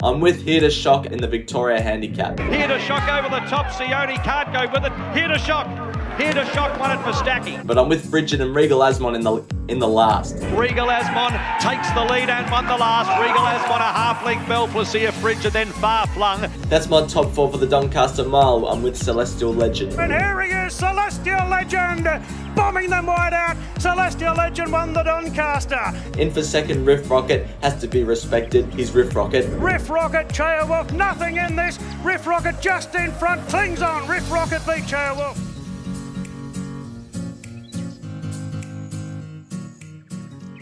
I'm with Here to Shock in the Victoria Handicap. Here to Shock over the top. Sione can't go with it. Here to Shock. Here to Shock won it for Stacky. But I'm with Frigid and Regal Asmon in the last. Regal Asmon takes the lead and won the last. Regal Asmon a half-length bell. Placia Frigid then far flung. That's my top four for the Doncaster Mile. I'm with Celestial Legend. And here he is, Celestial Legend, bombing them wide out. Celestial Legend won the Doncaster. In for second, Riff Rocket has to be respected. He's Riff Rocket. Riff Rocket, Chaya Wolf, nothing in this. Riff Rocket just in front, clings on. Riff Rocket beat Chaya Wolf.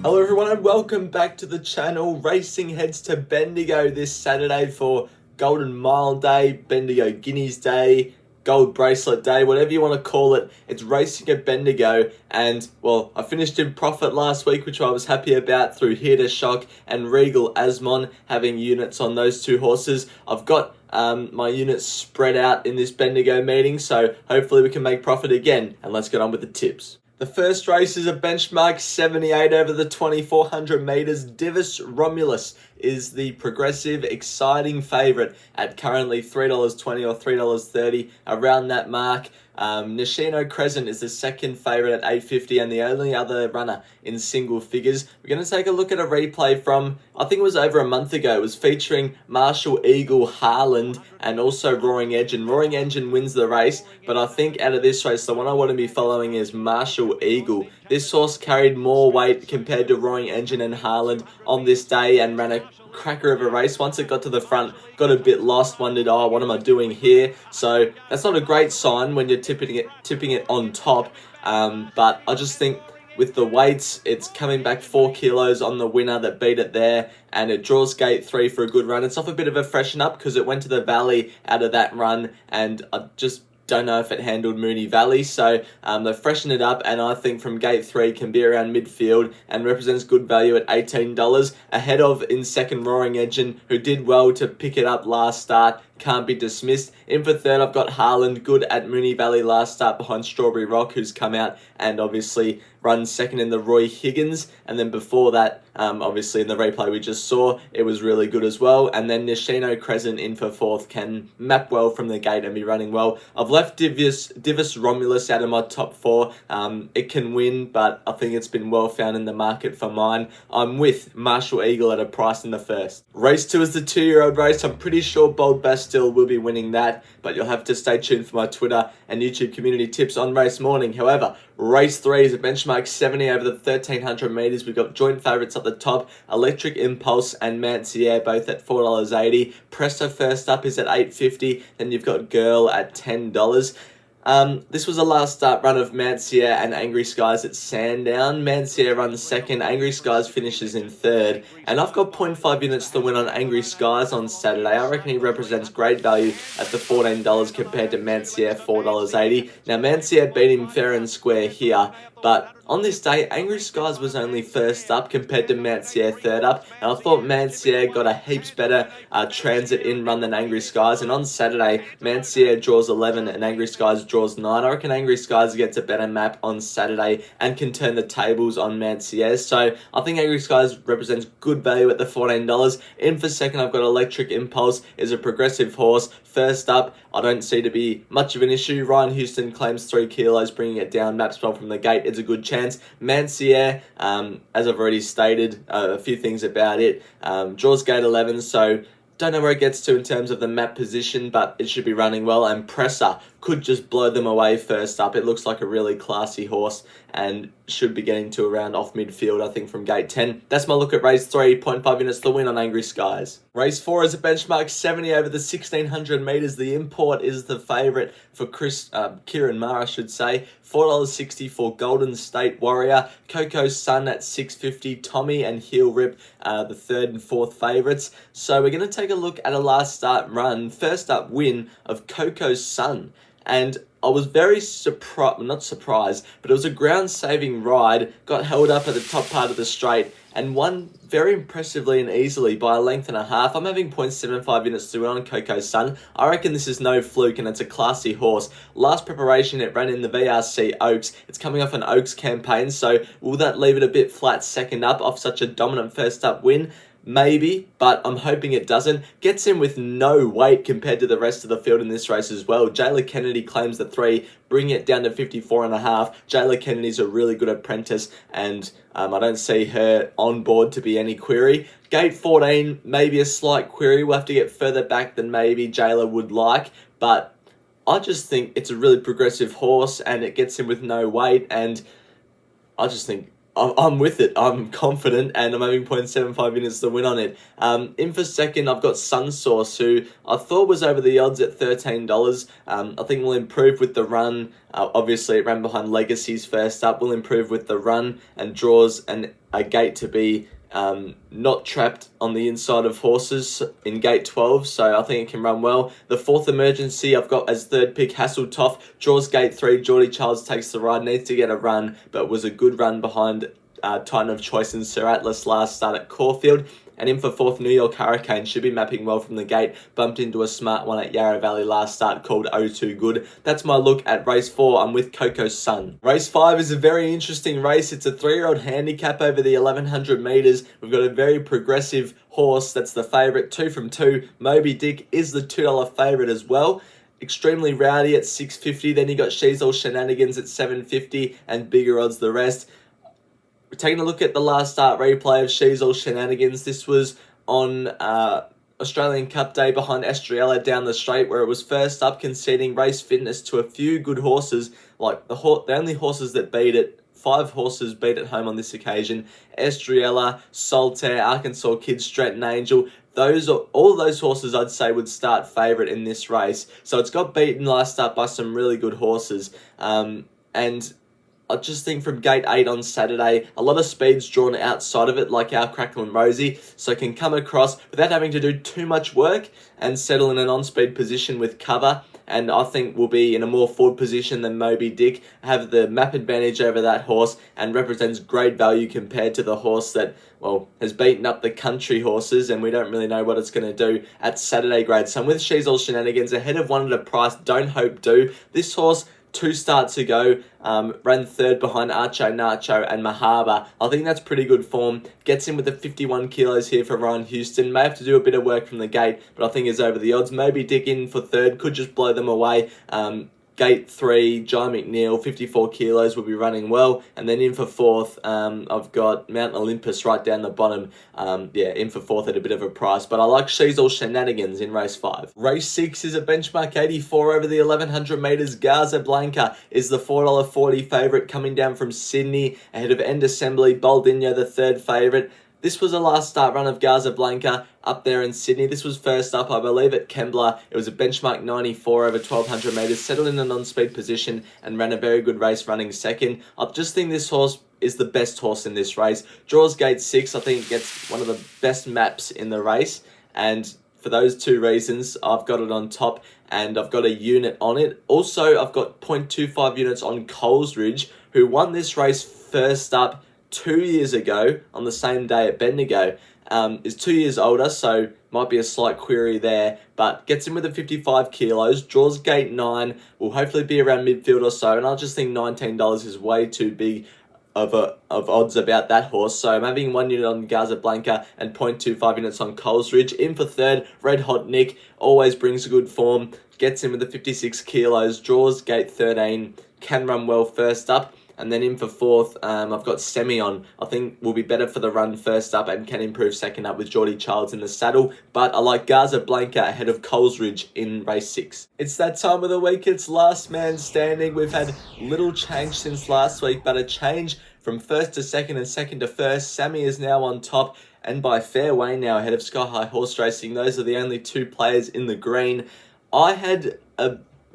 Hello everyone and welcome back to the channel. Racing heads to Bendigo this Saturday for Golden Mile Day, Bendigo Guineas Day, Gold Bracelet Day, whatever you want to call it. It's racing at Bendigo and, well, I finished in profit last week, which I was happy about through Here to Shock and Regal Asmon having units on those two horses. I've got my units spread out in this Bendigo meeting, so hopefully we can make profit again. And let's get on with the tips. The first race is a benchmark 78 over the 2,400 metres. Divis Romulus is the progressive, exciting favourite at currently $3.20 or $3.30, around that mark. Nishino Crescent is the second favourite at $8.50 and the only other runner in single figures. We're going to take a look at a replay from, I think it was over a month ago. It was featuring Marshall Eagle Harland and also Roaring Engine. Roaring Engine wins the race, but I think out of this race, the one I want to be following is Marshall Eagle. This horse carried more weight compared to Roaring Engine and Harland on this day and ran a cracker of a race. Once it got to the front, got a bit lost, wondered, oh, what am I doing here? So that's not a great sign when you're tipping it on top. But I just think with the weights, it's coming back 4 kilos on the winner that beat it there, and it draws gate 3 for a good run. It's off a bit of a freshen up because it went to the Valley out of that run, and I just don't know if it handled Mooney Valley, so they freshened it up, and I think from gate 3 can be around midfield and represents good value at $18, ahead of in second Roaring Engine, who did well to pick it up last start, can't be dismissed. In for third, I've got Harland, good at Mooney Valley last start behind Strawberry Rock, who's come out and obviously run second in the Roy Higgins, and then before that, obviously in the replay we just saw, it was really good as well. And then Nishino Crescent in for fourth can map well from the gate and be running well. I've left Divis Romulus out of my top 4. It can win, but I think it's been well found in the market for mine. I'm with Marshall Eagle at a price in the first. Race 2 is the 2-year-old race. I'm pretty sure Bold Bastille will be winning that, but you'll have to stay tuned for my Twitter and YouTube community tips on race morning. However, race 3 is a benchmark 70 over the 1,300 metres. We've got joint favourites up the top, Electric Impulse and Mancier, both at $4.80. Presto first up is at $8.50. Then you've got Girl at $10. This was a last start run of Mancier and Angry Skies at Sandown. Mancier runs second, Angry Skies finishes in third, and I've got 0.5 units to win on Angry Skies on Saturday. I reckon he represents great value at the $14 compared to Mancier $4.80. Now Mancier beat him fair and square here, but on this day, Angry Skies was only first up compared to Mancier third up, and I thought Mancier got a heaps better transit in run than Angry Skies, and on Saturday, Mancier draws 11 and Angry Skies draws 9. I reckon Angry Skies gets a better map on Saturday and can turn the tables on Mancier, so I think Angry Skies represents good value at the $14. In for second, I've got Electric Impulse, is a progressive horse. First up, I don't see to be much of an issue. Ryan Houston claims 3 kilos, bringing it down, maps well from the gate. It's a good chance. Mancier, as I've already stated, a few things about it. Draws gate 11, so don't know where it gets to in terms of the map position, but it should be running well. And Presser could just blow them away first up. It looks like a really classy horse and should be getting to around off midfield, I think, from gate 10. That's my look at race 3, 0.5 units to win on Angry Skies. Race 4 is a benchmark 70 over the 1,600 metres. The import is the favourite for Kieran Maher, I should say. $4.60 for Golden State Warrior. Coco's Sun at $6.50. Tommy and Heel Rip, the third and fourth favourites. So we're going to take a look at a last start run, first up win of Coco's Sun. And I was very not surprised, but it was a ground-saving ride, got held up at the top part of the straight, and won very impressively and easily by a length and a half. I'm having 0.75 units to win on Coco's Sun. I reckon this is no fluke, and it's a classy horse. Last preparation, it ran in the VRC Oaks. It's coming off an Oaks campaign, so will that leave it a bit flat second up off such a dominant first up win? maybe, but I'm hoping it doesn't. Gets in with no weight compared to the rest of the field in this race as well. Jayla Kennedy claims the 3, bringing it down to 54.5. Jayla Kennedy's a really good apprentice, and I don't see her on board to be any query. Gate 14, maybe a slight query. We'll have to get further back than maybe Jayla would like, but I just think it's a really progressive horse, and it gets in with no weight, and I just think I'm with it. I'm confident, and I'm having 0.75 units to win on it. In for second, I've got Sunsource, who I thought was over the odds at $13. I think will improve with the run. Obviously, it ran behind Legacy's first up. Will improve with the run and draws a gate to be not trapped on the inside of horses in gate 12, so I think it can run well. The fourth emergency I've got as third pick, Hasseltoff, draws gate 3. Geordie Charles takes the ride, needs to get a run, but was a good run behind Titan of Choice and Sir Atlas last start at Caulfield. And in for fourth, New York Hurricane should be mapping well from the gate. Bumped into a smart one at Yarra Valley last start called Oh2 Good. That's my look at race 4. I'm with Coco Sun. Race 5 is a very interesting race. It's a 3-year-old handicap over the 1100 metres. We've got a very progressive horse that's the favourite. 2 from 2. Moby Dick is the $2 favourite as well. Extremely rowdy at $6.50. Then you got She's All Shenanigans at $7.50 and bigger odds the rest. We're taking a look at the last start replay of She's All Shenanigans. This was on Australian Cup Day behind Estriella down the straight, where it was first up, conceding race fitness to a few good horses. Like the only horses that beat it, 5 horses beat it home on this occasion. Estriella, Solitaire, Arkansas Kid, Stratton Angel. All those horses I'd say would start favourite in this race. So it's got beaten last start by some really good horses. And I just think from gate 8 on Saturday, a lot of speed's drawn outside of it, like our Crackle and Rosie, so it can come across without having to do too much work and settle in an on-speed position with cover. And I think we'll be in a more forward position than Moby Dick, have the map advantage over that horse, and represents great value compared to the horse that, well, has beaten up the country horses, and we don't really know what it's going to do at Saturday grade. So I'm with She's All Shenanigans, ahead of one at a price, Don't Hope Do. This horse, 2 starts ago, ran third behind Archo, Nacho and Mahaba. I think that's pretty good form. Gets in with the 51 kilos here for Ryan Houston. May have to do a bit of work from the gate, but I think is over the odds. Moby Dick in for third, could just blow them away. Gate 3, Jai McNeil, 54 kilos, will be running well. And then in for fourth, I've got Mount Olympus right down the bottom. In for fourth at a bit of a price. But I like She's All Shenanigans in race 5. Race 6 is a benchmark 84 over the 1100 metres. Gaza Blanca is the $4.40 favourite, coming down from Sydney ahead of End Assembly. Boldinho, the third favourite. This was a last start run of Gaza Blanca up there in Sydney. This was first up, I believe, at Kembla. It was a benchmark 94 over 1200 metres, settled in a non-speed position and ran a very good race running second. I just think this horse is the best horse in this race. Draws gate 6. I think it gets one of the best maps in the race. And for those 2 reasons, I've got it on top and I've got a unit on it. Also, I've got 0.25 units on Coles Ridge, who won this race first up 2 years ago on the same day at Bendigo. Is 2 years older, so might be a slight query there, but gets in with the 55 kilos, draws gate 9, will hopefully be around midfield or so, and I just think $19 is way too big of odds about that horse. So I'm having 1 unit on Gaza Blanca and 0.25 units on Coles Ridge. In for third, Red Hot Nick, always brings a good form, gets in with the 56 kilos, draws gate 13, can run well first up. And then in for fourth, I've got Semyon. I think will be better for the run first up and can improve second up with Geordie Childs in the saddle. But I like Gaza Blanca ahead of Coles Ridge in race 6. It's that time of the week. It's last man standing. We've had little change since last week, but a change from first to second and second to first. Sammy is now on top and by fair way now ahead of Sky High Horse Racing. Those are the only 2 players in the green. I had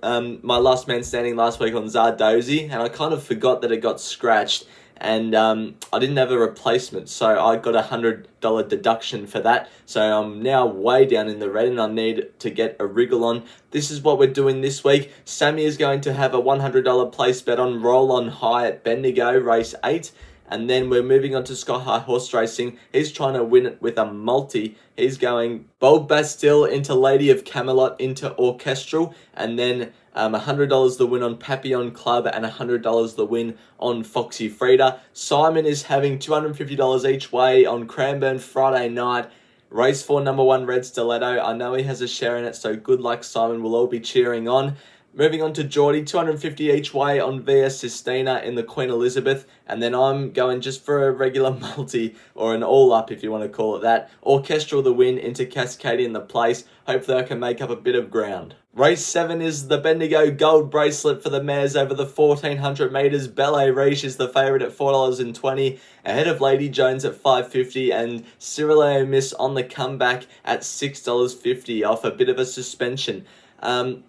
my last man standing last week on Zardozi, and I kind of forgot that it got scratched, and I didn't have a replacement, so I got a $100 deduction for that. So I'm now way down in the red, and I need to get a wriggle on. This is what we're doing this week. Sammy is going to have a $100 place bet on Roll On High at Bendigo, race 8. And then we're moving on to Sky High Horse Racing. He's trying to win it with a multi. He's going Bold Bastille into Lady of Camelot into Orchestral. And then $100 the win on Papillon Club and $100 the win on Foxy Frida. Simon is having $250 each way on Cranbourne Friday night Race 4, number 1, Red Stiletto. I know he has a share in it, so good luck, Simon. We'll all be cheering on. Moving on to Geordie, 250 each way on Via Sistina in the Queen Elizabeth. And then I'm going just for a regular multi, or an all-up if you want to call it that. Orchestral the win into Cascadian the place. Hopefully I can make up a bit of ground. Race 7 is the Bendigo Gold Bracelet for the mares over the 1400 metres. Belle Riche is the favourite at $4.20, ahead of Lady Jones at $5.50, and Cyril Miss on the comeback at $6.50 off a bit of a suspension.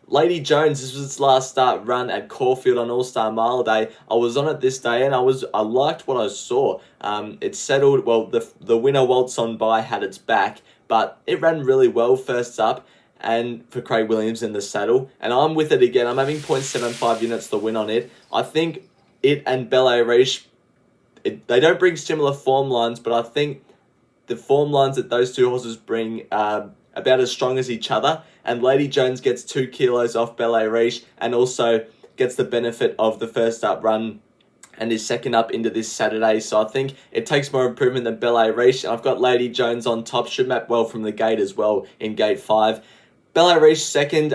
Lady Jones, this was its last start run at Caulfield on All-Star Mile Day. I was on it this day and I liked what I saw. It settled, well, the winner Waltz On By had its back, but it ran really well first up, and for Craig Williams in the saddle, and I'm with it again. I'm having 0.75 units the win on it. I think it and Belle Riche, they don't bring similar form lines, but I think the form lines that those two horses bring are about as strong as each other, and Lady Jones gets 2 kilos off Belle Riche and also gets the benefit of the first up run and is second up into this Saturday. So I think it takes more improvement than Belle Riche, and I've got Lady Jones on top. Should map well from the gate as well in gate 5. Belle Riche second,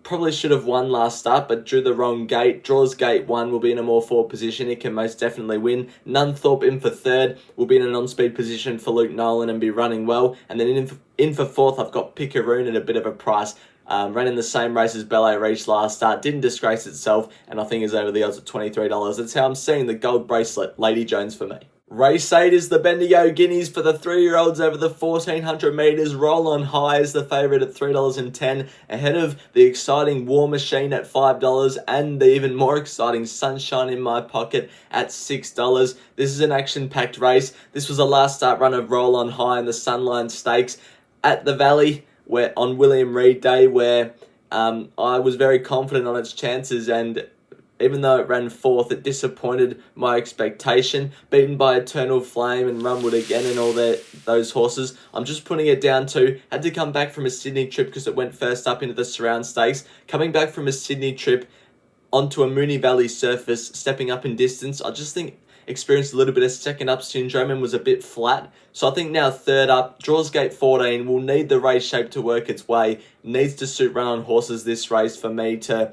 probably should have won last start, but drew the wrong gate. Draws gate 1, will be in a more forward position. It can most definitely win. Nunthorpe in for third, will be in a non-speed position for Luke Nolan and be running well. And then in for fourth, I've got Pickeroon at a bit of a price. Ran in the same race as Belle Riche last start, didn't disgrace itself, and I think is over the odds at $23. That's how I'm seeing the Gold Bracelet, Lady Jones for me. Race 8 is the Bendigo Guineas for the 3-year-olds over the 1400 metres. Roll On High is the favourite at $3.10, ahead of the exciting War Machine at $5 and the even more exciting Sunshine in My Pocket at $6. This is an action-packed race. This was a last start run of Roll On High in the Sunline Stakes at the Valley, where on William Reid Day, where I was very confident on its chances, and even though it ran fourth, it disappointed my expectation. Beaten by Eternal Flame and Runwood again and all those horses. I'm just putting it down to, had to come back from a Sydney trip because it went first up into the Surround Stakes. Coming back from a Sydney trip onto a Moonee Valley surface, stepping up in distance, I just think experienced a little bit of second up syndrome and was a bit flat. So I think now third up, draws gate 14, will need the race shape to work its way, needs to suit run on horses this race for me to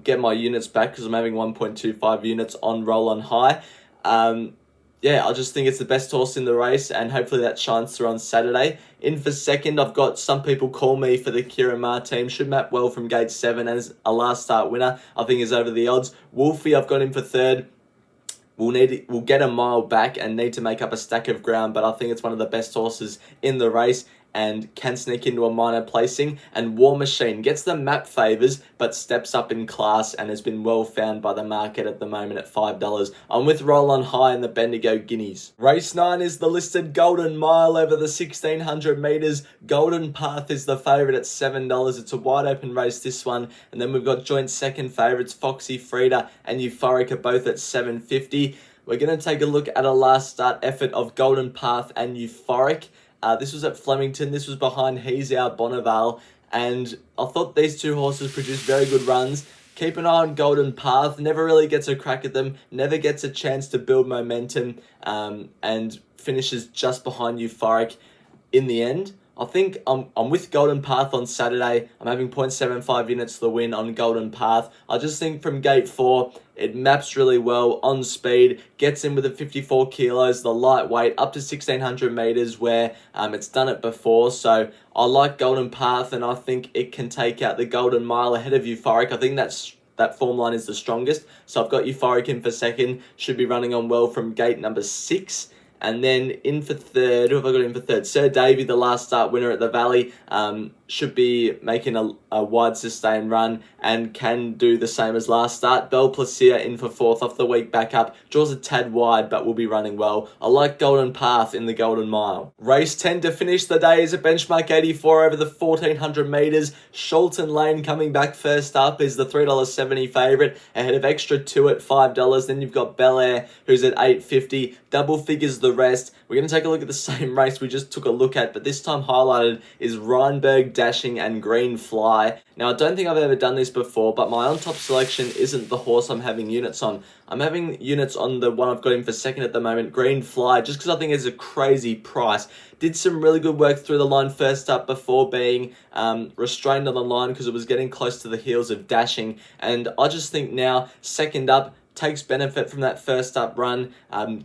get my units back, because I'm having 1.25 units on Roll On High. Yeah, I just think it's the best horse in the race, and hopefully that shines through on Saturday. In for second, I've got Some People Call Me for the Kieran Maher team. Should map well from gate 7 as a last start winner. I think is over the odds. Wolfie, I've got him for third. We'll get a mile back and need to make up a stack of ground, but I think it's one of the best horses in the race and can sneak into a minor placing. And War Machine gets the map favours, but steps up in class and has been well found by the market at the moment at $5. I'm with Roll On High in the Bendigo Guineas. Race 9 is the listed Golden Mile over the 1600 metres. Golden Path is the favourite at $7. It's a wide open race, this one. And then we've got joint second favourites, Foxy Frida and Euphoric are both at $7.50. We're going to take a look at a last start effort of Golden Path and Euphoric. This was at Flemington. This was behind He's Our Bonneval. And I thought these two horses produced very good runs. Keep an eye on Golden Path. Never really gets a crack at them. Never gets a chance to build momentum. And finishes just behind Euphoric in the end. I think I'm with Golden Path on Saturday. I'm having 0.75 units to the win on Golden Path. I just think from gate 4, it maps really well on speed, gets in with the 54 kilos, the lightweight, up to 1600 metres where it's done it before. So I like Golden Path, and I think it can take out the Golden Mile ahead of Euphoric. I think that form line is the strongest. So I've got Euphoric in for second. Should be running on well from gate number 6. And then in for third, who have I got in for third? Sir Davy, the last start winner at the Valley, should be making a wide sustained run and can do the same as last start. Belle Plaisir in for fourth off the week back up. Draws a tad wide, but will be running well. I like Golden Path in the Golden Mile. Race 10 to finish the day is a benchmark 84 over the 1400 metres. Sholton Lane coming back first up is the $3.70 favourite, ahead of Extra 2 at $5. Then you've got Bel Air, who's at $8.50. Double Figures the the rest. We're going to take a look at the same race we just took a look at, but this time highlighted is Rheinberg, Dashing, and Green Fly. Now, I don't think I've ever done this before, but my on-top selection isn't the horse I'm having units on. I'm having units on the one I've got in for second at the moment, Green Fly, just because I think it's a crazy price. Did some really good work through the line first up before being restrained on the line because it was getting close to the heels of Dashing. And I just think now, second up, takes benefit from that first up run.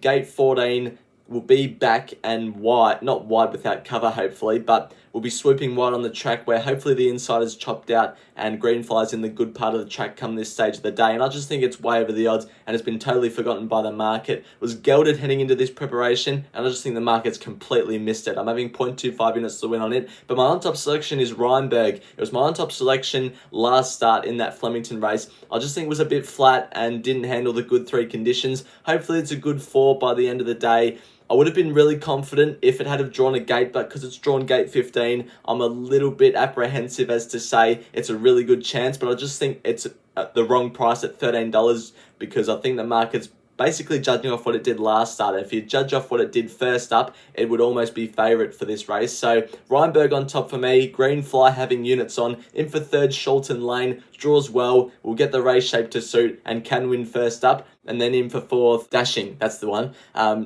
Gate 14 will be back and wide, not wide without cover hopefully, but will be swooping wide on the track where hopefully the inside is chopped out and Green Fly's in the good part of the track come this stage of the day. And I just think it's way over the odds and it's been totally forgotten by the market. It was gelded heading into this preparation and I just think the market's completely missed it. I'm having 0.25 units to win on it, but my on-top selection is Rheinberg. It was my on-top selection last start in that Flemington race. I just think it was a bit flat and didn't handle the good 3 conditions. Hopefully it's a good 4 by the end of the day. I would have been really confident if it had have drawn a gate, but because it's drawn gate 15, I'm a little bit apprehensive as to say it's a really good chance, but I just think it's at the wrong price at $13 because I think the market's basically judging off what it did last start. If you judge off what it did first up, it would almost be favourite for this race. So Rheinberg on top for me, Green Fly having units on, in for third Shulton Lane, draws well, will get the race shape to suit and can win first up, and then in for fourth, Dashing, that's the one,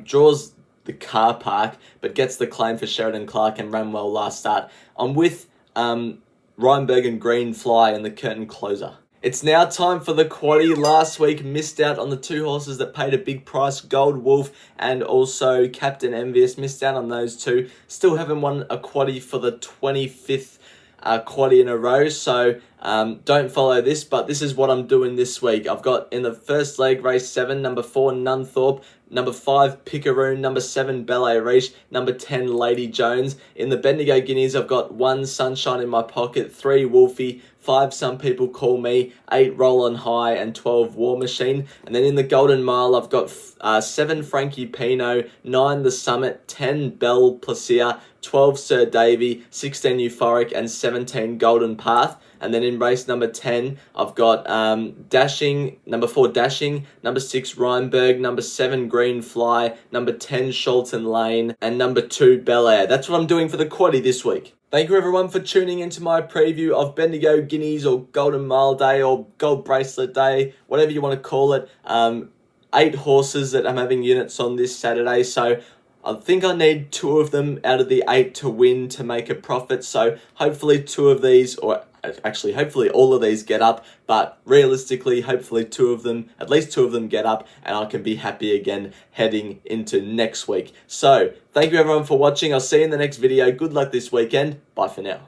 draws the car park, but gets the claim for Sheridan Clark and ran well last start. I'm with Rheinberg and Green Fly in the curtain closer. It's now time for the quaddie. Last week missed out on the 2 horses that paid a big price, Gold Wolf and also Captain Envious. Missed out on those 2. Still haven't won a quaddie for the 25th quaddie in a row, so don't follow this, but this is what I'm doing this week. I've got in the first leg, race 7, number 4, Nunthorpe, number 5, Pickeroon, number 7, Ballet Reach, number 10, Lady Jones. In the Bendigo Guineas, I've got 1, Sunshine in my pocket, 3, Wolfie, 5, Some People Call Me, 8, Roll on High, and 12, War Machine. And then in the Golden Mile, I've got 7, Frankie Pino, 9, The Summit, 10, Belle Placia, 12, Sir Davy, 16, Euphoric, and 17, Golden Path. And then in race number 10, I've got Dashing, number 4, Dashing, number 6, Rheinberg, number 7, Green Fly, number 10, Shulton Lane, and number 2, Bel Air. That's what I'm doing for the quaddie this week. Thank you everyone for tuning into my preview of Bendigo Guineas or Golden Mile Day or Gold Bracelet Day, whatever you want to call it. 8 horses that I'm having units on this Saturday, so I think I need 2 of them out of the 8 to win to make a profit. So hopefully 2 of these, or actually hopefully all of these get up, but realistically hopefully 2 of them, at least 2 of them get up and I can be happy again heading into next week. So thank you everyone for watching. I'll see you in the next video. Good luck this weekend. Bye for now.